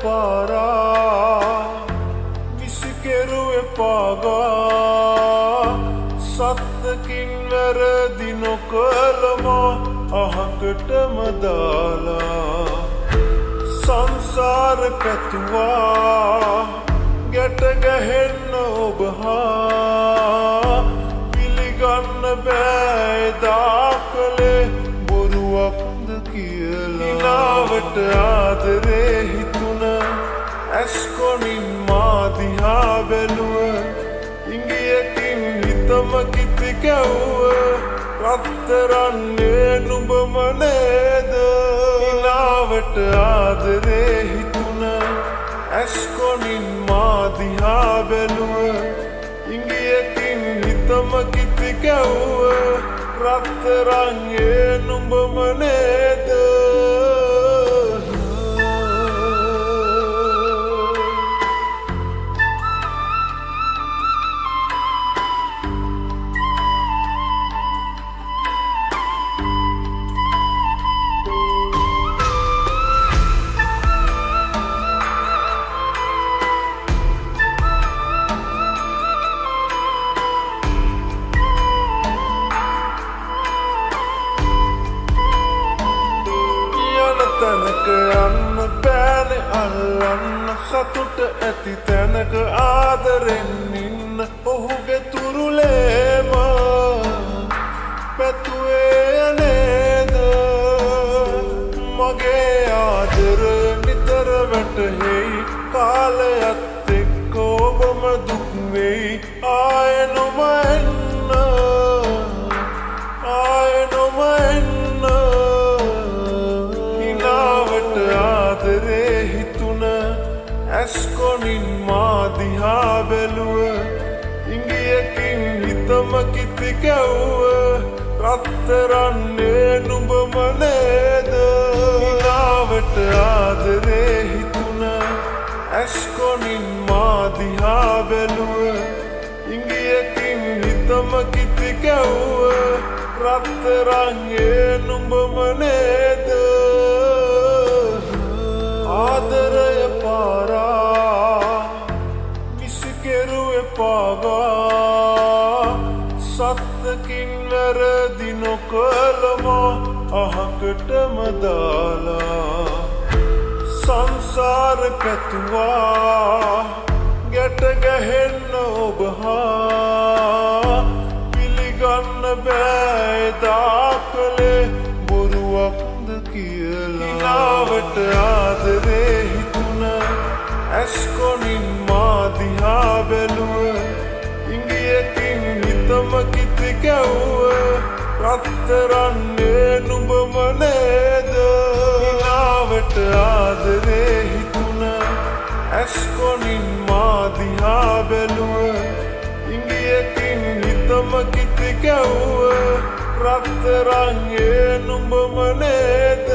පාරා විසිකෙරුවේ පාගා සත්තකින් වැරදි නොකළම අහකටම දාලා සංසාර පැතුවා ගැට ගැහෙන්න ඔබ හා පිළිගන්න බෑ එදා කලේ බොරුවක්ද කියලා ඉලාවට ආදරේ හිතුන ඇස්කොනින් මා දිහා බැලුව ඉංගියකින් හිතම කිති කැව්ව රත්තරන්නේ නුඹම නේද ඉලාවට ආදරේ හිතුන ඇස්කොනින් මා දිහා බැලුව ඉංගියකින් හිතම කිති කැව්ව රත්තරන්නේ නුඹම නේද තැනක යන්න බෑනේ අල්ලන්න සතුට ඇති තැනක ආදරෙන් ඉන්න ඔහුගේ තුරුලේම පැතුවේ නේද මගේ ආදරය නිතර වැටහෙයි කාලයත් එක්ක ඔබම දුක් වෙයි ආයෙ නොම එන්න ආයෙ නොම එන්න ආදරේ හිතුන ඇස්කොනින් මා දිහා බැලුව ඉංගියකින් හිතම කිති කැව්ව රත්තරන්නේ නුඹම නේද ඉලාවට ආදරේ හිතුන ඇස්කොනින් මා දිහා බැලුව ඉංගියකින් හිතම කිති කැව්ව රත්තරන්නේ නුඹම නේද ආදරය පාරා විසිකෙරුවේ පාගා සත්තකින් වැරදි නොකළම අහකටම දාලා සංසාර පැතුවා ගැට ගැහෙන්න ඔබ හා පිළිගන්න බෑ එදා කලේ බොරුවක්ද කියලා ඉලාවට ආදරේ හිතුන ඇස්කොනින් මා දිහා බැලුව ඉංගියකින් හිතම කිති කැව්ව රත්තරන්නේ නුඹම නේද ඉලාවට ආදරේ හිතුන ඇස්කොනින් මා දිහා බැලුව ඉංගියකින් හිතම කිති කැව්ව රත්තරන්නේ නුඹම නේද